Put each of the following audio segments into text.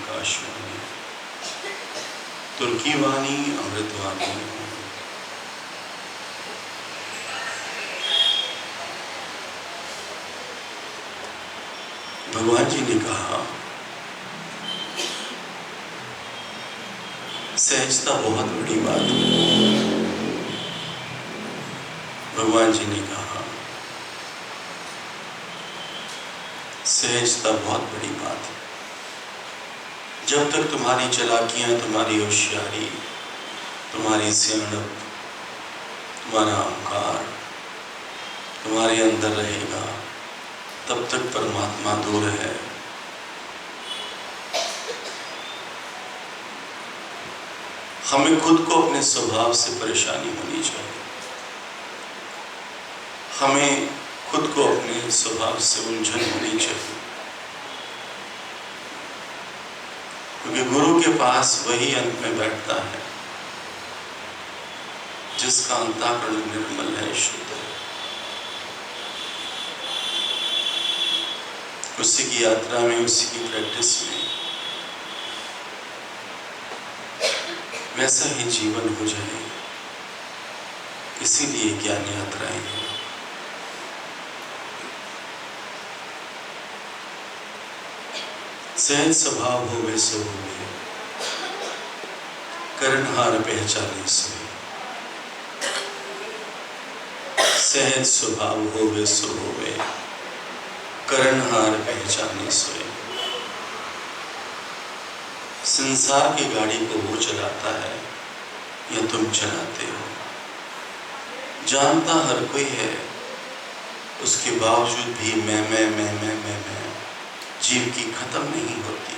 आकाशवाणी, तुर्की वाणी अमृतवाणी। भगवान जी ने कहा, सहजता बहुत बड़ी बात है। भगवान जी ने कहा, सहजता बहुत बड़ी बात है। जब तक तुम्हारी चालाकियां, तुम्हारी होशियारी, तुम्हारी सियाणप, तुम्हारा अहंकार तुम्हारे अंदर रहेगा, तब तक परमात्मा दूर है। हमें खुद को अपने स्वभाव से परेशानी होनी चाहिए। हमें खुद को अपने स्वभाव से उलझन होनी चाहिए, क्योंकि गुरु के पास वही अंत में बैठता है जिसका अंतःकरण निर्मल है, शुद्ध है। उसी की यात्रा में, उसी की प्रैक्टिस में वैसा ही जीवन हो जाए। इसीलिए ज्ञान यात्राएं हैं। सहज स्वभाव हो वे सो होवे, कर्णहार पहचाने सोए। सहज स्वभाव हो वे सो होवे, कर्णहार पहचाने सोए। संसार की गाड़ी को वो चलाता है या तुम चलाते हो। जानता हर कोई है, उसके बावजूद भी मैं जीव की खत्म नहीं होती।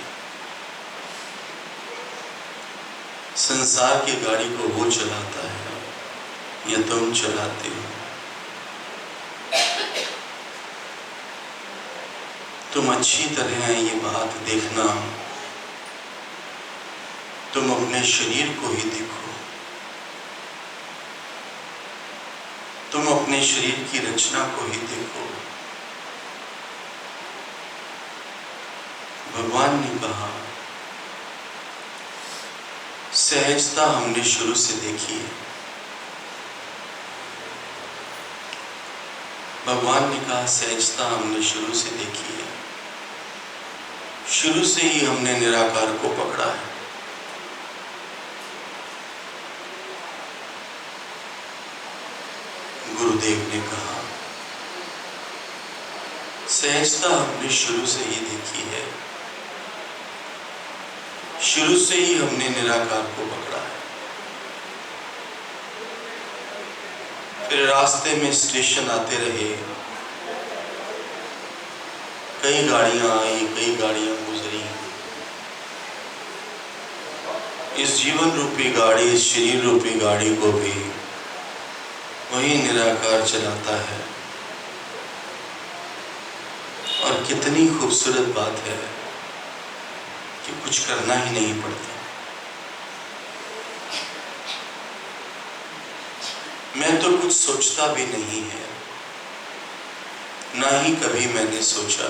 संसार की गाड़ी को वो चलाता है या तुम चलाते हो। तुम अच्छी तरह ये बात देखना, तुम अपने शरीर को ही देखो। तुम अपने शरीर की रचना को ही देखो। भगवान ने कहा, सहजता हमने शुरू से देखी है। भगवान ने कहा, सहजता हमने शुरू से देखी है। शुरू से ही हमने निराकार को पकड़ा है। गुरुदेव ने कहा, सहजता हमने शुरू से ही देखी है। शुरू से ही हमने निराकार को पकड़ा है। फिर रास्ते में स्टेशन आते रहे, कई गाड़ियां आई, कई गाड़ियां गुजरी। इस जीवन रूपी गाड़ी, इस शरीर रूपी गाड़ी को भी वही निराकार चलाता है। और कितनी खूबसूरत बात है कि कुछ करना ही नहीं पड़ता। मैं तो कुछ सोचता भी नहीं है, ना ही कभी मैंने सोचा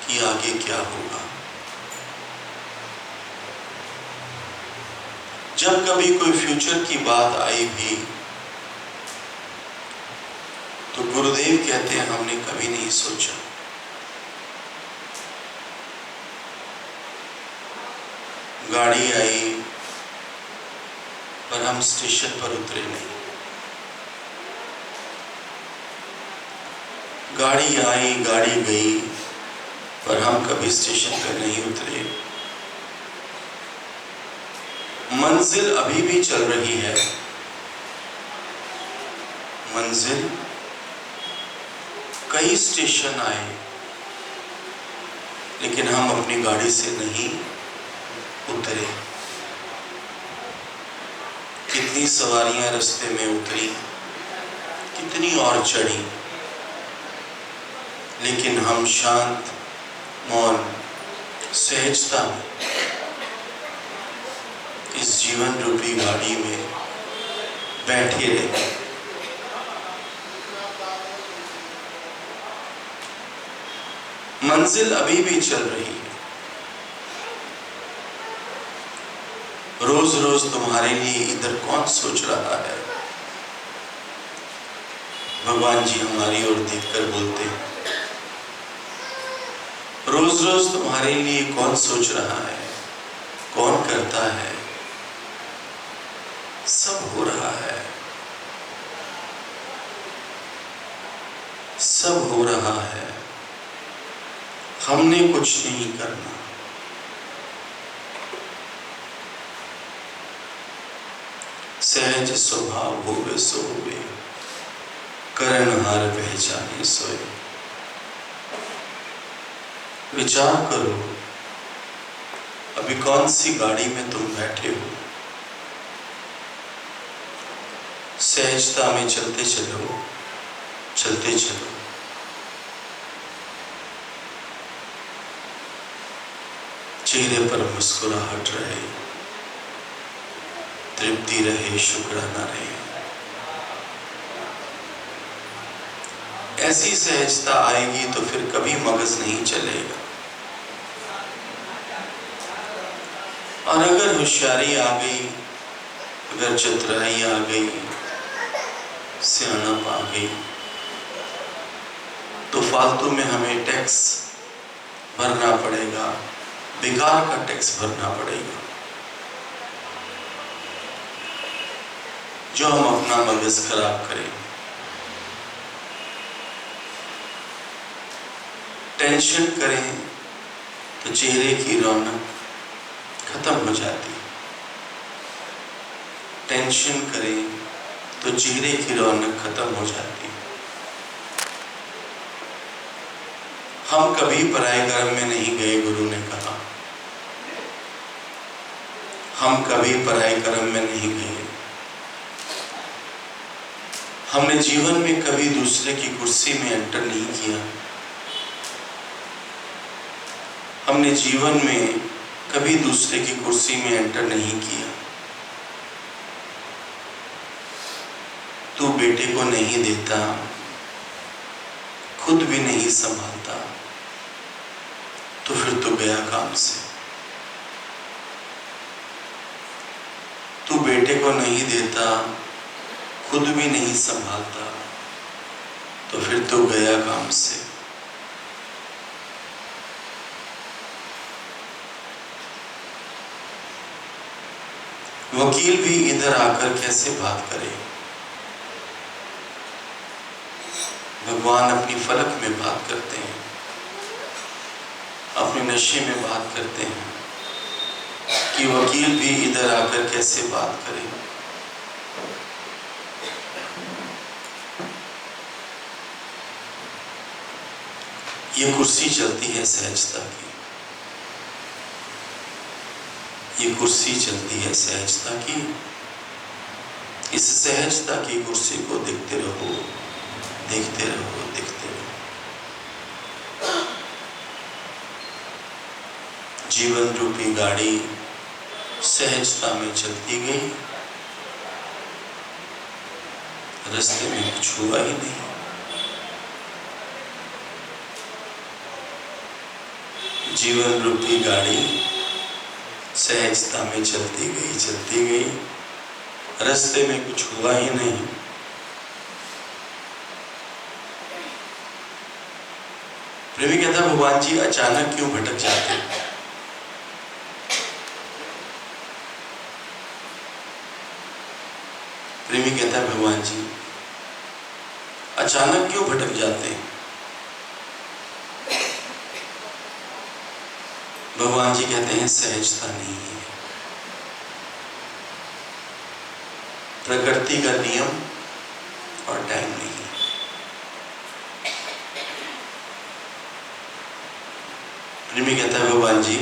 कि आगे क्या होगा। जब कभी कोई फ्यूचर की बात आई भी तो गुरुदेव कहते हैं, हमने कभी नहीं सोचा। गाड़ी आई पर हम स्टेशन पर उतरे नहीं। गाड़ी आई, गाड़ी गई, पर हम कभी स्टेशन पर नहीं उतरे। मंजिल अभी भी चल रही है। मंजिल, कई स्टेशन आए, लेकिन हम अपनी गाड़ी से नहीं उतरे। कितनी सवारियां रास्ते में उतरी, कितनी और चढ़ी, लेकिन हम शांत, मौन, सहजता में इस जीवन रूपी गाड़ी में बैठे रहे। मंजिल अभी भी चल रही है। रोज रोज तुम्हारे लिए इधर कौन सोच रहा है? भगवान जी हमारी ओर देखकर बोलते हैं, रोज रोज तुम्हारे लिए कौन सोच रहा है, कौन करता है? सब हो रहा है, सब हो रहा है, हमने कुछ नहीं करना। सहज स्वभाव होवे सो होवे, करणहार पहचाने सोए। विचार करो, अभी कौन सी गाड़ी में तुम बैठे हो? सहजता में चलते चलो, चलते चलो। चेहरे पर मुस्कुराहट रहे, तृप्ति रहे, शुक्राना रहे। ऐसी सहजता आएगी तो फिर कभी मगज नहीं चलेगा। और अगर होशियारी आ गई, अगर चतुराई आ गई, सियाणप आ गई, तो फालतू में हमें टैक्स भरना पड़ेगा, बेकार का टैक्स भरना पड़ेगा, जो हम अपना मगज खराब करें। टेंशन करें तो चेहरे की रौनक खत्म हो जाती। टेंशन करें तो चेहरे की रौनक खत्म हो जाती। हम कभी पराये कर्म में नहीं गए, गुरु ने कहा। हम कभी पराये कर्म में नहीं गए। हमने जीवन में कभी दूसरे की कुर्सी में एंटर नहीं किया। हमने जीवन में कभी दूसरे की कुर्सी में एंटर नहीं किया। तू बेटे को नहीं देता, खुद भी नहीं संभालता, तो फिर तो गया काम से। तू बेटे को नहीं देता, खुद भी नहीं संभालता, तो फिर तो गया काम से। वकील भी इधर आकर कैसे बात करे? भगवान अपनी फलक में बात करते हैं, अपने नशे में बात करते हैं कि वकील भी इधर आकर कैसे बात करे। ये कुर्सी चलती है सहजता की, ये कुर्सी चलती है सहजता की। इस सहजता की कुर्सी को देखते रहो, देखते रहो, देखते रहो। जीवन रूपी गाड़ी सहजता में चलती गई, रास्ते में कुछ हुआ ही नहीं। जीवन रूपी गाड़ी सहजता में चलती गई, रास्ते में कुछ हुआ ही नहीं। प्रेमी कहता, भगवान जी अचानक क्यों भटक जाते? प्रेमी कहता, भगवान जी अचानक क्यों भटक जाते हैं? भगवान जी कहते हैं, सहजता नहीं है। प्रकृति का नियम और टाइम नहीं है। प्रेमी कहता है, भगवान जी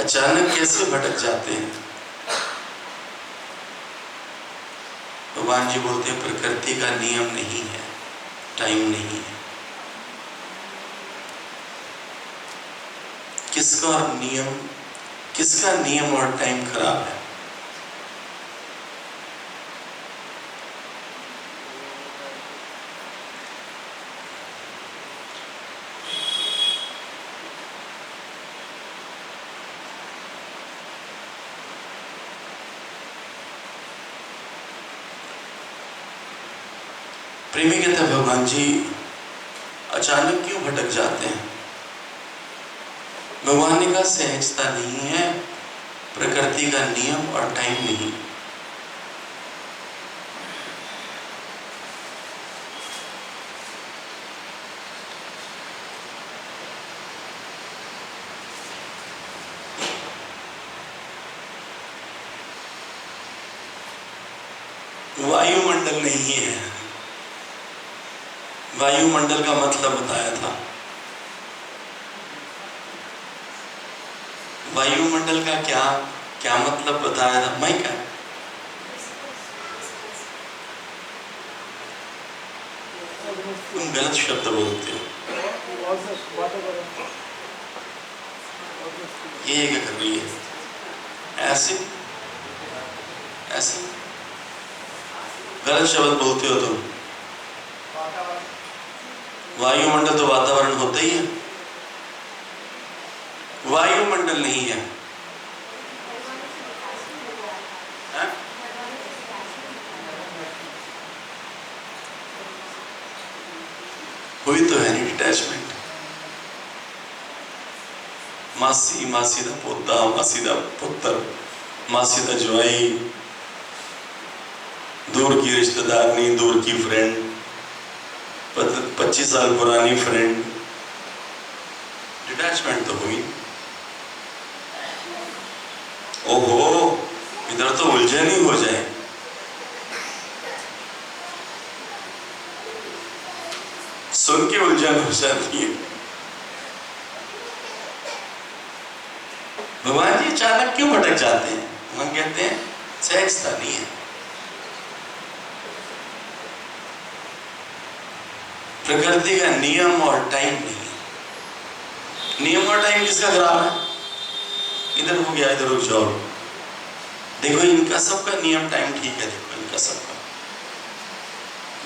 अचानक कैसे भटक जाते हैं? भगवान जी बोलते हैं, प्रकृति का नियम नहीं है, टाइम नहीं है। किसका नियम और टाइम खराब है? प्रेमी कहते हैं भगवान जी अचानक क्यों भटक जाते हैं? भगवान ने कहा सहजता नहीं है, प्रकृति का नियम और टाइम नहीं। वायुमंडल नहीं है। वायुमंडल का मतलब बताया था। वायुमंडल का क्या क्या मतलब बताया था? मैं क्या तुम गलत शब्द बोलते हो। ये क्या कर रही है? ऐसे ऐसे गलत शब्द बोलते हो तुम। वायुमंडल तो वातावरण होता ही है, वायुमंडल नहीं है। कोई तो है नहीं डिटैचमेंट। मासी मासी दा पोता, मासी दा पुत्र, मासी दा जवाई, दूर की रिश्तेदारनी, दूर की फ्रेंड, 25 साल पुरानी फ्रेंड, डिटैचमेंट तो हुई। ओहो, इधर तो उलझन ही हो जाए। सुन के उलझन हो जाती है। भगवान जी अचानक क्यों भटक जाते हैं? हम कहते हैं सहजता नहीं है। प्रकृति का नियम और टाइम नहीं है। नियम और टाइम किसका खराब है? इधर हो गया, इधर रुक जाओ। देखो इनका सबका नियम टाइम ठीक है। देखो इनका सबका,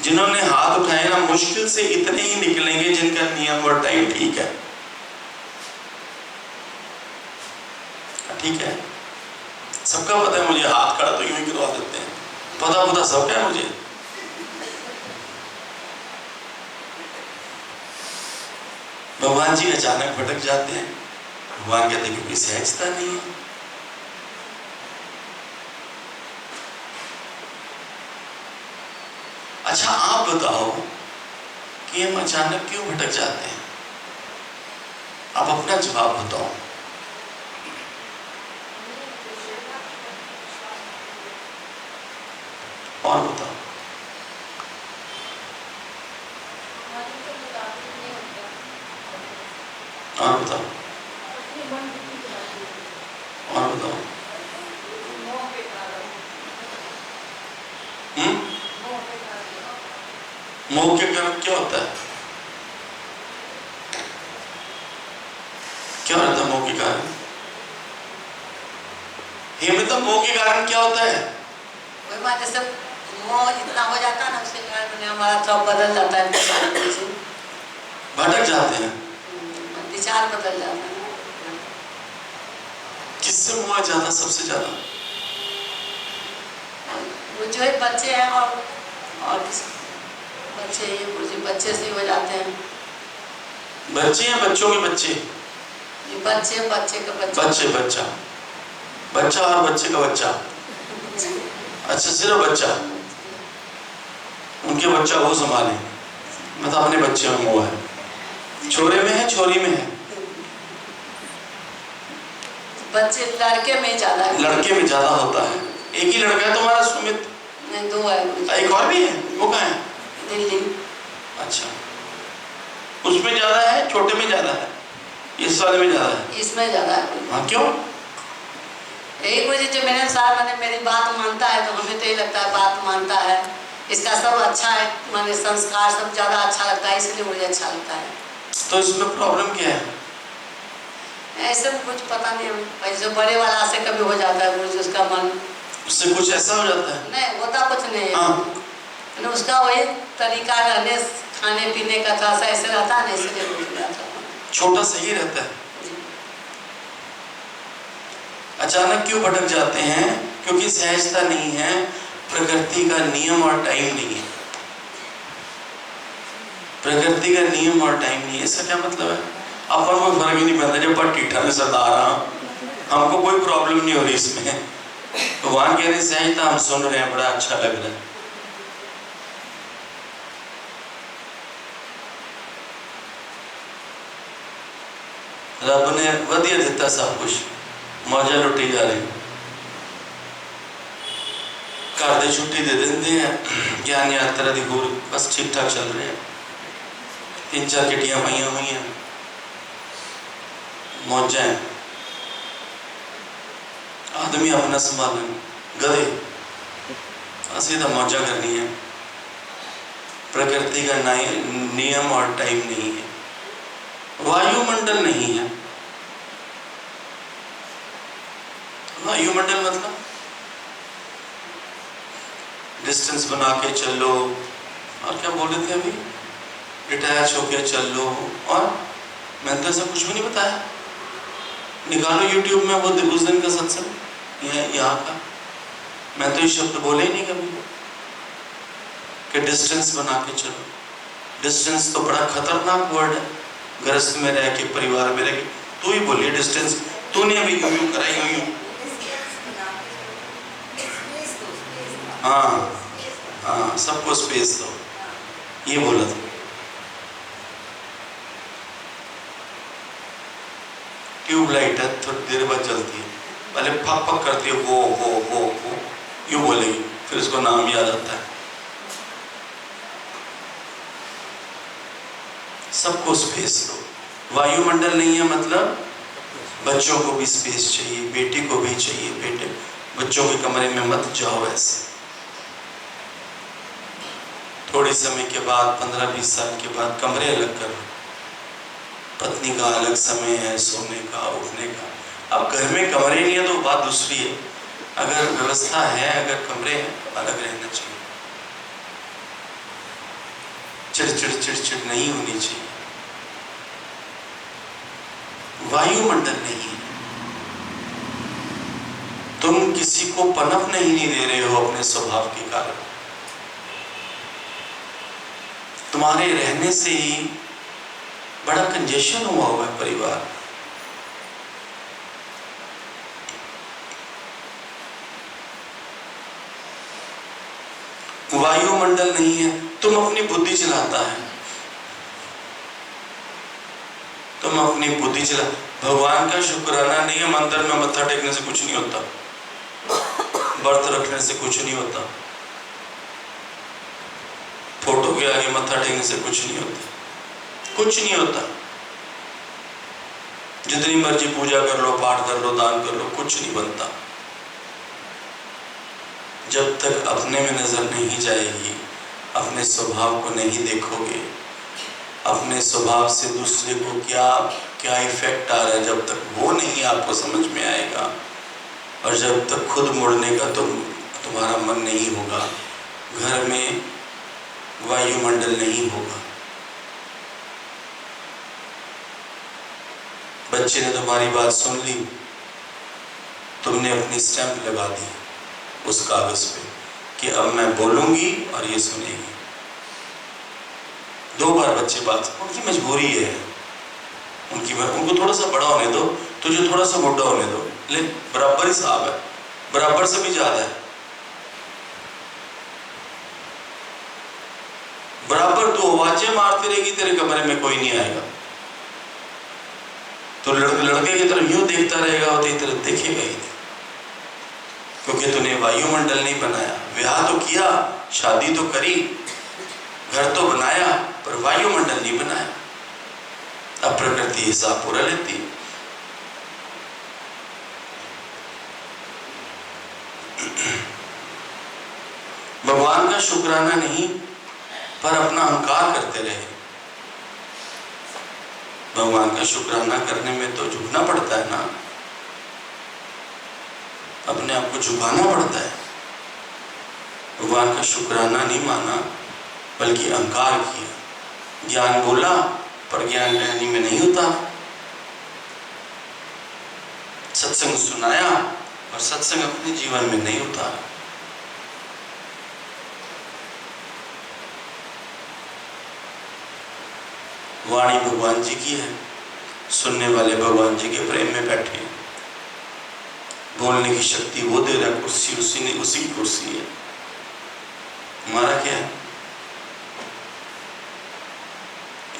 जिन्होंने हाथ उठाए ना, मुश्किल से इतने ही निकलेंगे जिनका नियम और टाइम ठीक है। ठीक है, सबका पता है मुझे। हाथ खड़ा तो यूं ही गिरवा देते हैं, पता सबका है मुझे। भगवान जी अचानक भटक जाते हैं। भगवान कहते हैं क्योंकि सहजता नहीं है। अच्छा आप बताओ कि हम अचानक क्यों भटक जाते हैं? आप अपना जवाब बताओ। और बताओ। और बताओ। और बताओ। मोह के कारण क्या होता है? क्या होता है मोह के कारण? हेमलता, मोह के कारण क्या होता है? वही बात, जैसे मोह इतना हो जाता है ना, उसके कारण हमारा सब बदल जाता है, भटक जाते हैं, विचार बदल जाता है। किससे मोह ज्यादा, सबसे ज्यादा? वो जो है बच्चे हैं और बच्चे, ये कुछ बच्चे से हो जाते हैं। बच्चे हैं, बच्चों के बच्चे? ये बच्चे, बच्चे का बच्चा, बच्चे, बच्चा, बच्चा और बच्चे का बच्चा। अच्छा, सिर्फ बच्चा, उनके बच्चा वो संभाले। मतलब अपने बच्चे में मोह है। छोरे में है, छोरी में है? बच्चे लड़के में ज्यादा है। लड़के में ज्यादा होता है। एक ही लड़का है तुम्हारा सुमित? नहीं, 2 है। एक और भी है, वो कहाँ है? दिल्ली। अच्छा, उसमें ज्यादा है, छोटे में ज्यादा है, इस वाले में ज्यादा है? इसमें ज्यादा है। हाँ, क्यों? यही मुझे जो मेरे साथ मैंने मेरी बात मानता है तो हमें तो ये लगता है बात मानता है, इसका सब अच्छा है, मैंने संस्कार सब ज्यादा अच्छा लगता है, इसलिए मुझे अच्छा लगता है। तो इसमें प्रॉब्लम क्या है? ऐसे में कुछ पता नहीं, ऐसे बड़े वाला से कभी हो जाता है, मुझे उसका मन, उससे कुछ ऐसा हो जाता है? नहीं होता, कुछ नहीं। हाँ। उसका वही तरीका रहने खाने पीने का थोड़ा सा ऐसे रहता है ना, इसलिए छोटा सही रहता है। अचानक क्यों भटक जाते हैं? क्योंकि सहजता नहीं है, प्रकृति का नियम और टाइम नहीं है। प्रकृति का नियम और टाइम नहीं है। इसका क्या मतलब है? अपन को फर्क ही नहीं पड़ता जब पर टीठा ने सता रहा, हमको कोई प्रॉब्लम नहीं हो रही इसमें। भगवान कहने से आई था, हम सुन रहे हैं, बड़ा अच्छा लग रहा है। रब ने वधिया दिता सब कुछ, मौजा लुटी जा रही। घर दे छुट्टी दे देंगे हैं, ज्ञान यात्रा दी होर बस ठीक ठाक चल रहे हैं। 3-4 किटियां पाइया हुई हैं, मौजा है। आदमी अपना संभालन, गधे असं तो मौजा करनी है। प्रकृति का नियम और टाइम नहीं है, वायुमंडल नहीं है। वायुमंडल मतलब डिस्टेंस बना के चलो, और क्या बोल रहे थे अभी, डिटैच होके चलो। और मैंने तो ऐसा कुछ भी नहीं बताया। निकालो यूट्यूब में वो उस दिन का सत्संग यहाँ का, मैं तो ये शब्द बोले ही नहीं कभी कि डिस्टेंस बना के चलो। डिस्टेंस तो बड़ा खतरनाक वर्ड है। गृहस्थ में रह के, परिवार में रह के, तू ही बोलिए डिस्टेंस। तूने अभी यूं कराई, यूं हाँ हाँ, सबको स्पेस दो, ये बोला था। ट्यूबलाइट है, थोड़ी देर बाद जलती है, पहले फक फक करती है, वो यूं बोलेगी, फिर उसको नाम याद आता है। सबको स्पेस दो। वायुमंडल नहीं है मतलब बच्चों को भी स्पेस चाहिए, बेटी को भी चाहिए। बेटे बच्चों के कमरे में मत जाओ ऐसे। थोड़े समय के बाद, 15-20 साल के बाद कमरे अलग करो। पत्नी का अलग समय है सोने का, उठने का। अब घर में कमरे नहीं है तो बात दूसरी है। अगर व्यवस्था है, अगर कमरे हैं तो अलग रहना चाहिए। चिड़चिड़ नहीं होनी चाहिए। वायुमंडल नहीं है। तुम किसी को पनप नहीं दे रहे हो अपने स्वभाव के कारण। तुम्हारे रहने से ही बड़ा कंजेशन हुआ है परिवार। वायुमंडल नहीं है, तुम अपनी बुद्धि चलाता है, तुम अपनी बुद्धि चला। भगवान का शुक्राना नहीं है। मंदिर में मत्था टेकने से कुछ नहीं होता, व्रत रखने से कुछ नहीं होता, फोटो के आगे मत्था टेकने से कुछ नहीं होता, कुछ नहीं होता। जितनी मर्जी पूजा कर लो, पाठ कर लो, दान कर लो, कुछ नहीं बनता। जब तक अपने में नजर नहीं जाएगी, अपने स्वभाव को नहीं देखोगे, अपने स्वभाव से दूसरे को क्या क्या इफेक्ट आ रहा है, जब तक वो नहीं आपको समझ में आएगा, और जब तक खुद मुड़ने का तुम्हारा मन नहीं होगा, घर में वायुमंडल नहीं होगा। बच्चे ने तुम्हारी बात सुन ली, तुमने अपनी स्टैंप लगा दी उस कागज पे कि अब मैं बोलूंगी और ये सुनेगी। 2 बार बच्चे बात, उनकी मजबूरी है, उनको थोड़ा सा बड़ा होने दो, तुझे थोड़ा सा बुढ़ा होने दो, लेकिन बराबर ही साहब है, बराबर से भी ज्यादा है। बराबर तू आवाजें मारती रहेगी, तेरे कमरे में कोई नहीं आएगा। तो लड़के की तरफ यूं देखता रहेगा, वो तेरी तरफ देखेगा ही नहीं, क्योंकि तूने वायुमंडल नहीं बनाया। विवाह तो किया, शादी तो करी, घर तो बनाया, पर वायुमंडल नहीं बनाया। अब प्रकृति हिसाब पूरा लेती है। भगवान का शुक्राना नहीं, पर अपना अहंकार करते रहे। भगवान का शुक्राना करने में तो झुकना पड़ता है ना, अपने आप को झुकाना पड़ता है। भगवान का शुक्राना नहीं माना, बल्कि अहंकार किया। ज्ञान बोला, पर ज्ञान रहनी में नहीं होता। सत्संग सुनाया, और सत्संग अपने जीवन में नहीं होता। वाणी भगवान जी की है, सुनने वाले भगवान जी के प्रेम में बैठे हैं। बोलने की शक्ति वो दे रहा, कुर्सी उसी की कुर्सी है। हमारा क्या है?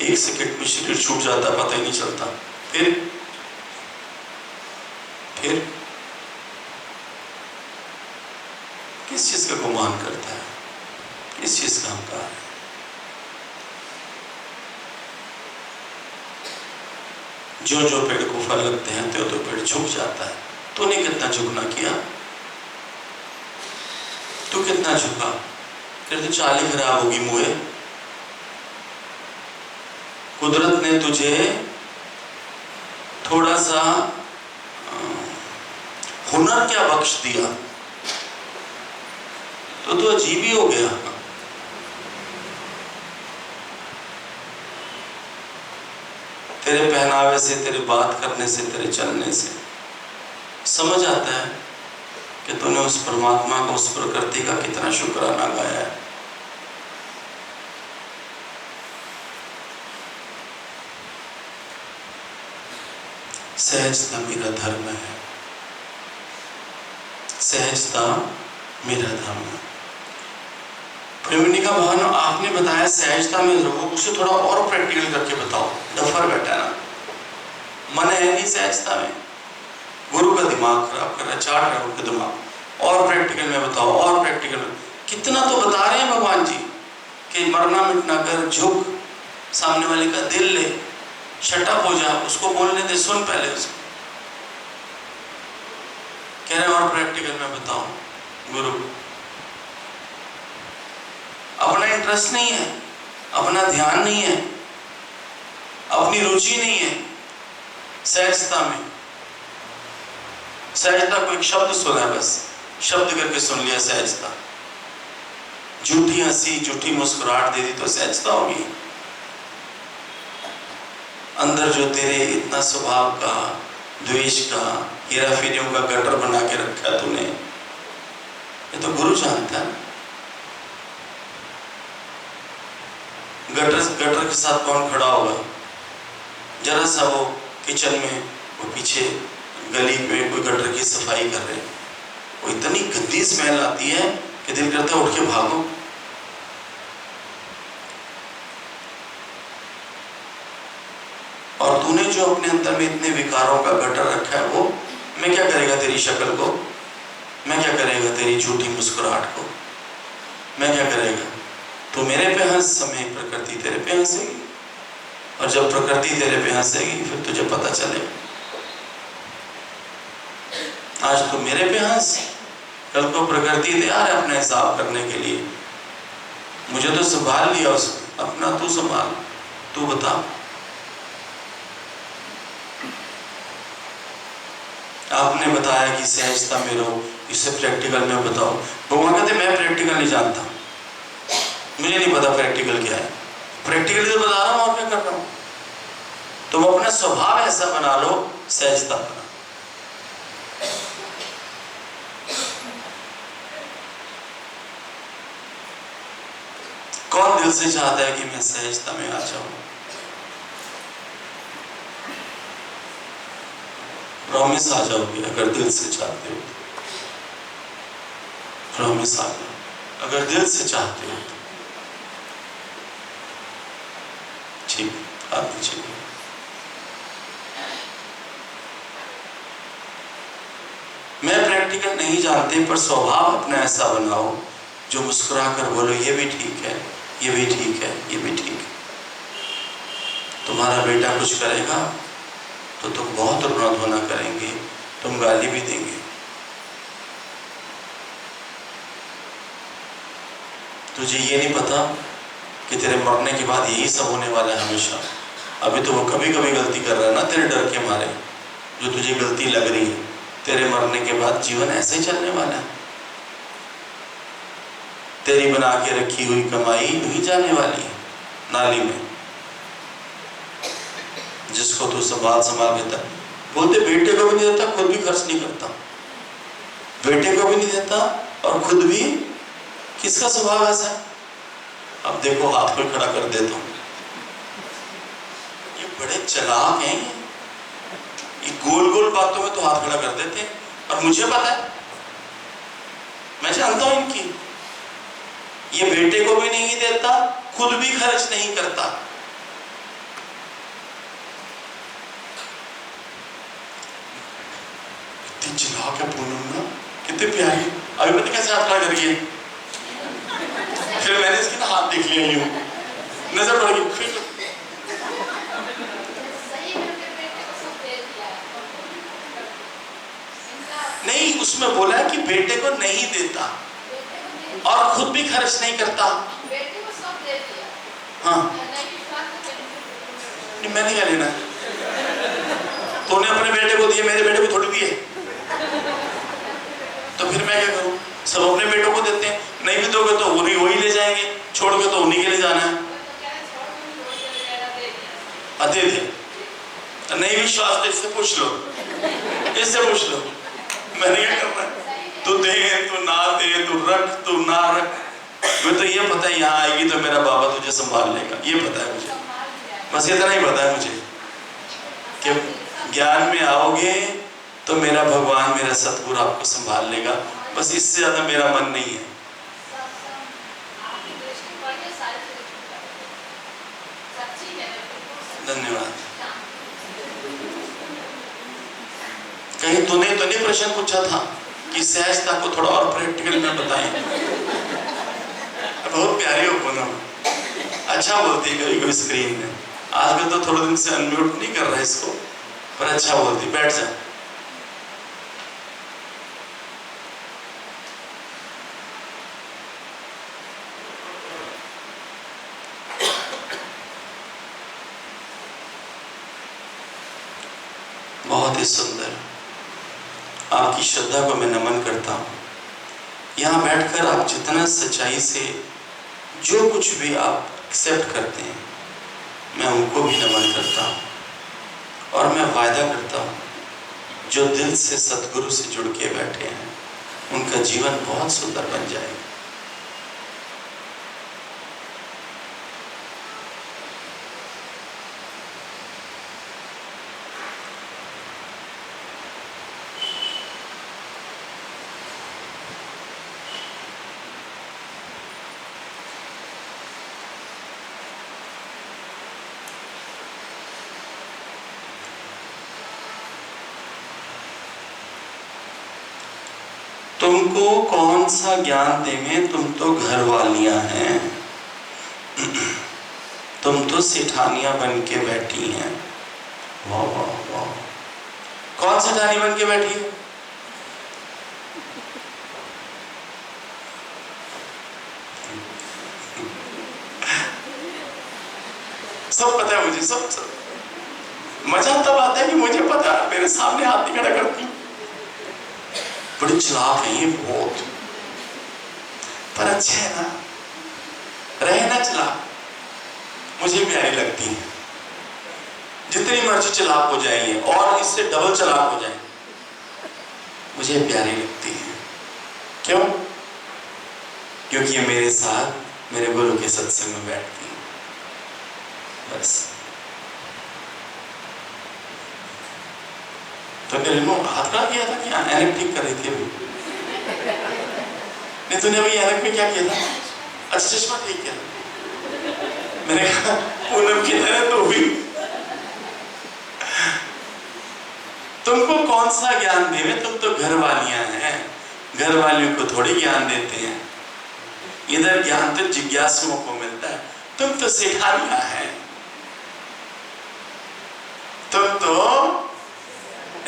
एक सेकंड में शरीर छूट जाता, पता ही नहीं चलता। फिर किस चीज का गुमान करता है, किस चीज का अहंकार है? जो जो पेड़ को फल लगते हैं तो पेड़ झुक जाता है। तूने कितना झुकना किया? तू कितना झुका? फिर तो चाल ही खराब होगी मुए। कुदरत ने तुझे थोड़ा सा हुनर क्या बख्श दिया तो तू अजीब ही हो गया। तेरे पहनावे से, तेरे बात करने से, तेरे चलने से समझ आता है कि तूने उस परमात्मा को, उस प्रकृति का कितना शुक्राना गाया है। सहजता मेरा धर्म है, सहजता मेरा धर्म है। प्रेमिका भावना, आपने बताया सहजता में रहो, उसे थोड़ा और प्रैक्टिकल करके बताओ। डफर बैठा ना, मन है नहीं सहजता में। गुरु का दिमाग खराब कर रहा है, चाट रहा है उनका दिमाग। और प्रैक्टिकल में बताओ, और प्रैक्टिकल में। कितना तो बता रहे हैं भगवान जी कि मरना मिटना कर, झुक, सामने वाले का दिल ले, शटअप हो जा, उसको बोलने दे, सुन पहले उसको। कह रहे और प्रैक्टिकल में बताओ। गुरु अपना इंटरेस्ट नहीं है, अपना ध्यान नहीं है, अपनी रुचि नहीं है सहजता में। सहजता को एक शब्द सुना है, बस शब्द करके सुन लिया सहजता। झूठी हंसी, झूठी मुस्कुराहट दे दी तो सहजता होगी। अंदर जो तेरे इतना स्वभाव का, द्वेष का, हेरा फेरियों का गटर बना के रखा तूने, ये तो गुरु जानता है। गटर के साथ कौन खड़ा होगा? जरा सा वो किचन में, वो पीछे गली में कोई गटर की सफाई कर रहे, वो इतनी गंदी स्मेल आती है कि दिल करता है उठ के भागो। और तूने जो अपने अंदर में इतने विकारों का गटर रखा है, वो मैं क्या करेगा तेरी शक्ल को? मैं क्या करेगा तेरी झूठी मुस्कुराहट को? मैं क्या करेगा? तू मेरे पे हंस, समय प्रकृति तेरे पे हंसेगी। और जब प्रकृति तेरे पे हंसेगी फिर तुझे पता चलेगा। आज तू मेरे पे हंस, कल को प्रकृति तैयार है अपना हिसाब करने के लिए। मुझे तो संभाल लिया उसने, अपना तू संभाल। तू बता, आपने बताया कि सहजता में रहो, इसे प्रैक्टिकल में बताओ। भगवान कहते मैं प्रैक्टिकल नहीं जानता, मुझे नहीं पता प्रैक्टिकल क्या है। प्रैक्टिकली तो बता रहा हूँ, और क्या कर रहा हूँ। तुम अपना स्वभाव ऐसा बना लो, सहजता बना। कौन दिल से चाहता है कि मैं सहजता में आ जाऊं? प्रॉमिस आ जाओगे अगर दिल से चाहते हो। प्रॉमिस आ जाओ अगर दिल से चाहते हो। ठीक, आप नीचे। मैं प्रैक्टिकल नहीं जानते, पर स्वभाव अपना ऐसा बनाओ जो मुस्कुरा कर बोलो ये भी ठीक है, ये भी ठीक है, ये भी ठीक है। तुम्हारा बेटा कुछ करेगा तो तुम बहुत रोना धोना करेंगे, तुम गाली भी देंगे। तुझे ये नहीं पता कि तेरे मरने के बाद यही सब होने वाला है हमेशा। अभी तो वो कभी कभी गलती कर रहा है ना तेरे डर के मारे, जो तुझे गलती लग रही है। तेरे मरने के बाद जीवन ऐसे ही चलने वाला है। तेरी बना के रखी हुई कमाई नहीं जाने वाली है नाली में, जिसको तू संभाल देता। बोलते बेटे को भी नहीं देता, खुद भी खर्च नहीं करता। बेटे को भी नहीं देता और खुद भी। किसका स्वभाव ऐसा है? अब देखो हाथ पर खड़ा कर देता हूं। बड़े चालाक हैं ये गोल गोल बातों में तो हाथ खड़ा कर देते हैं। और मुझे पता है, मैं जानता हूं इनकी, ये बेटे को भी नहीं देता, खुद भी खर्च नहीं करता। कितनी चालाक है पूनम ना, कितनी प्यारी। अभी पता कैसे हाथ खड़ा कर रही है, फिर मैंने इसकी ना हाथ देख लिया यूं, नजर पड़ गई, फिर नहीं, उसमें बोला है कि बेटे को नहीं देता और खुद भी खर्च नहीं करता। हाँ, नहीं मैंने क्या लेना, तूने अपने बेटे को दिए, मेरे बेटे को थोड़ी दिए, तो फिर मैं क्या करूं? सब अपने बेटों को देते हैं, नहीं भी दोगे तो उन्हीं वही ले जाएंगे, छोड़ के तो उन्हीं के लिए जाना है। दे दे, नहीं विश्वास तो इससे पूछ लो, इससे पूछ लो, मैंने क्या करना है? तू दे तू ना दे, तू रख तू ना रख, मुझे तो ये पता है यहाँ आएगी तो मेरा बाबा तुझे संभाल लेगा, ये पता है मुझे, बस इतना ही पता है मुझे कि ज्ञान में आओगे तो मेरा भगवान, मेरा सतगुरु आपको संभाल लेगा, बस इससे ज्यादा मेरा मन नहीं है। धन्यवाद। कहीं तूने तो नहीं प्रश्न पूछा था कि सहजता को थोड़ा और प्रैक्टिकल में बताएं? बहुत प्यारी हो पूनम, अच्छा बोलती है कभी कभी स्क्रीन में, आजकल तो थोड़े दिन से अनम्यूट नहीं कर रहा इसको, पर अच्छा बोलती। बैठ जा। बहुत ही सुंदर, आपकी श्रद्धा को मैं नमन करता हूँ। यहाँ बैठकर आप जितना सच्चाई से जो कुछ भी आप एक्सेप्ट करते हैं, मैं उनको भी नमन करता हूँ। और मैं वायदा करता हूँ, जो दिल से सतगुरु से जुड़ के बैठे हैं, उनका जीवन बहुत सुंदर बन जाएगा। तुमको कौन सा ज्ञान देंगे, तुम तो घर वालियां हैं, तुम तो सेठानियां बन के बैठी हैं। वाह वाह वाह, कौन सेठानी बन के बैठी है? सब पता है मुझे, सब मजा तब आता है कि मुझे पता है, मेरे सामने हाथ नहीं खड़ा करती। बड़ी चालाक है ये बहुत, पर अच्छे है ना, रहना चालाक, मुझे प्यारी लगती है। जितनी मर्जी चालाक हो जाएंगे और इससे डबल चालाक हो जाए, मुझे प्यारी लगती है। क्यों? क्योंकि ये मेरे साथ मेरे गुरु के सत्संग में बैठती है, बस। तो हाथ खड़ा किया था कि ऐनक ठीक कर रही थी अभी? नहीं, तूने अभी ऐनक में क्या किया था? अच्छा, चश्मा ठीक किया। मैंने कहा पूनम की तरह तो भी। तुमको कौन सा ज्ञान देवे, तुम तो घर वालियां हैं, घर वालियों को थोड़ी ज्ञान देते हैं। इधर ज्ञान तो जिज्ञासुओं को मिलता है, तुम तो सेठानियां हैं, तुम तो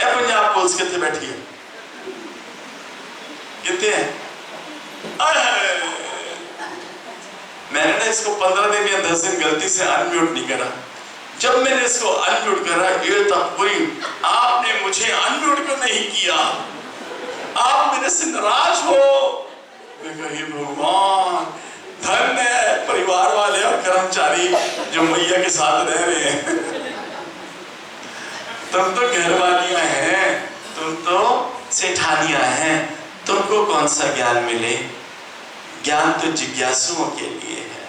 पंजाब पुलिस कितने बैठी है, कितने हैं? मैंने ना इसको 15 दिन या 10 दिन गलती से अनम्यूट नहीं करा। जब मैंने इसको अनम्यूट करा, ये तब हुई, आपने मुझे अनम्यूट क्यों नहीं किया, आप मेरे से नाराज हो। मैं कही भगवान, धन्य है परिवार वाले और कर्मचारी जो मैया के साथ रह रहे हैं। तुम तो घर वालियां हैं, तुम तो सेठानियां हैं, तुमको कौन सा ज्ञान मिले? ज्ञान तो जिज्ञासुओं के लिए है।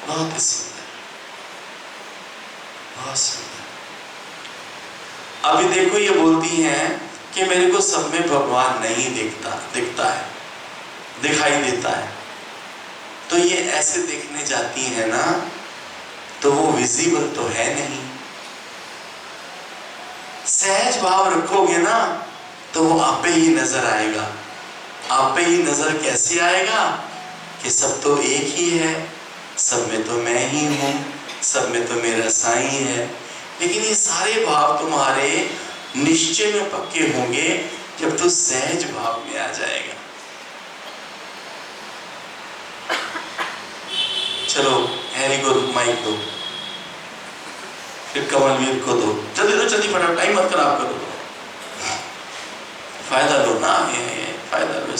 बहुत ही सुंदर, बहुत सुंदर। अभी देखो ये बोलती हैं कि मेरे को सब में भगवान नहीं दिखता है, दिखाई देता है। तो ये ऐसे देखने जाती है ना, तो वो विजिबल तो है नहीं। सहज भाव रखोगे ना तो वो आप पे ही नजर आएगा। आप पे ही नजर कैसे आएगा कि सब तो एक ही है, सब में तो मैं ही हूं, सब में तो मेरा साईं है। लेकिन ये सारे भाव तुम्हारे निश्चय में पक्के होंगे जब तू सहज भाव में आ जाएगा। चलो हैरी को माइक दो, फिर कमलवीर को दो, जल्दी दो, जल्दी फटाफट, टाइम मत खराब करो, फायदा लो ना, ये फायदा लो।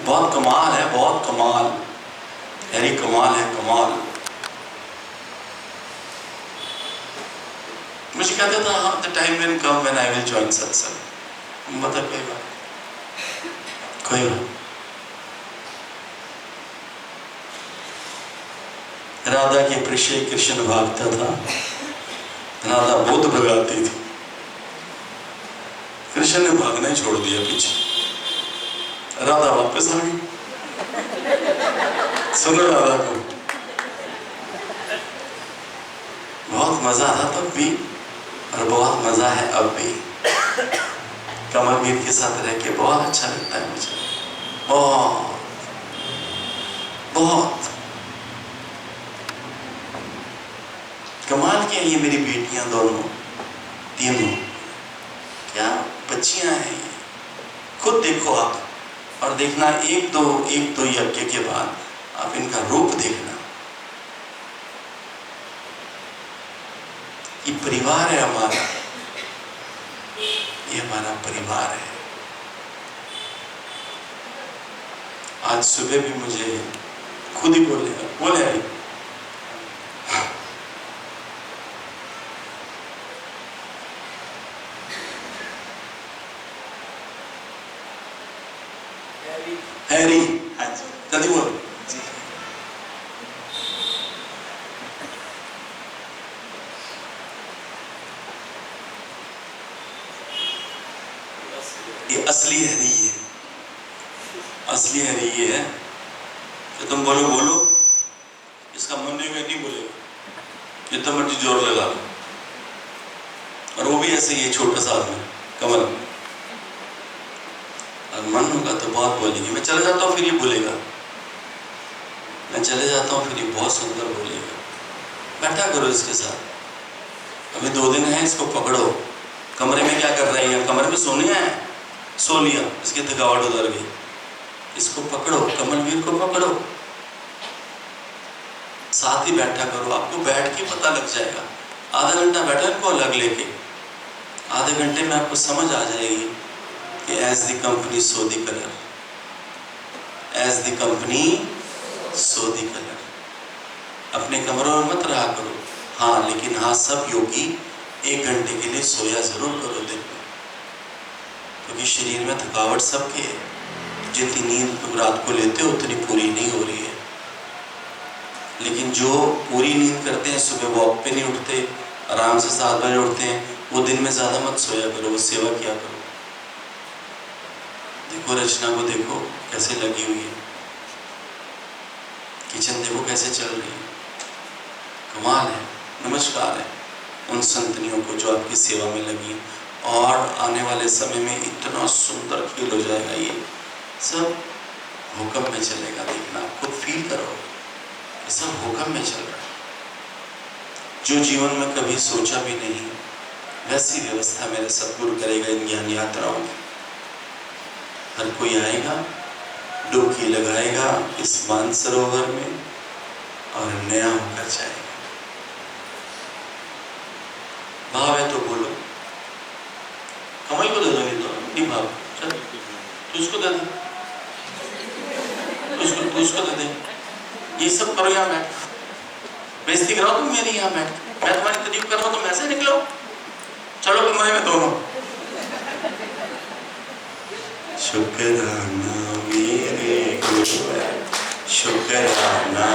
बहुत कमाल है, बहुत कमाल, हैरी कमाल है, कमाल। मुझे कहता था हाँ, the time will come when I will join सत्संग। मतलब कोई बात, कोई बात। राधा के पीछे कृष्ण भागता था, राधा बहुत भगाती थी, कृष्ण ने भागना ही छोड़ दिया पीछे, राधा वापस आ गई। सुनो राधा को, बहुत मजा था तब भी और बहुत मजा है अब भी। कमलवीर के साथ रह के बहुत अच्छा लगता है मुझे, बहुत बहुत। कमाल किया ये मेरी बेटियां दोनों, तीनों, क्या बच्चियां हैं ये। खुद देखो आप, और देखना एक दो यज्ञ के बाद आप इनका रूप देखना। ये परिवार है हमारा, ये हमारा परिवार है। आज सुबह भी मुझे खुद ही बोले हैरी, हाँ जी, जल्दी बोलो जी। ये असली हैरी है, असली हैरी ये है कि तुम बोलो, इसका मन नहीं बोलेगा, जितना मर्जी जोर लगा लो। और वो भी ऐसे ही छोटा सा आदमी कमल, और मन होगा तो बहुत बोलेगी। मैं चले जाता हूँ फिर ये बोलेगा, मैं चले जाता हूँ फिर ये बहुत सुंदर बोलेगा। बैठा करो इसके साथ, अभी 2 दिन है, इसको पकड़ो। कमरे में क्या कर रही है, कमरे में सोने है, सो लिया, इसकी थकावट उतर गई। इसको पकड़ो, कमलवीर को पकड़ो, साथ ही बैठा करो। आपको बैठ के पता लग जाएगा। आधा घंटा बैठा इनको अलग लेके, आधे घंटे में आपको समझ आ जाएगी कि as the company so the colour, as the company so the colour. अपने कमरों में मत रहा करो, हाँ, लेकिन हाँ, सब योगी 1 घंटे के लिए सोया जरूर करो दिन में, क्योंकि शरीर में थकावट सबके है। जितनी नींद तुम रात को लेते हो उतनी पूरी नहीं हो रही है। लेकिन जो पूरी नींद करते हैं, सुबह वॉक पे नहीं उठते, आराम से 7 बजे उठते हैं, वो दिन में ज़्यादा मत सोया करो, वो सेवा किया करो। देखो रचना को, देखो कैसे लगी हुई है, किचन देखो कैसे चल रही है, कमाल है। नमस्कार है उन संतनियों को जो आपकी सेवा में लगी, और आने वाले समय में इतना सुंदर खेल हो जाएगा। ये सब हुक्म में चलेगा, देखना, खुद फील करो, ये सब हुक्म में चल रहा है। जो जीवन में कभी सोचा भी नहीं, वैसी व्यवस्था मेरे सतगुरु करेगा इन ज्ञान यात्राओं की। हर कोई आएगा, डुबकी लगाएगा इस मानसरोवर में और नया होकर जाएगा। भाव है तो बोलो, कमल को दे दो, नहीं भाव, चल तू उसको दे दे, तू उसको दे दे। ये सब करो, यहाँ बैठ, बेइज्जती कराओ तुम मेरी, यहाँ बैठ, मैं तुम्हारी तारीफ कर रहा हूँ, तुम ऐसे निकलो, चलो कमरे में दोनों। शुक्राना मेरे गुरु, शुक्राना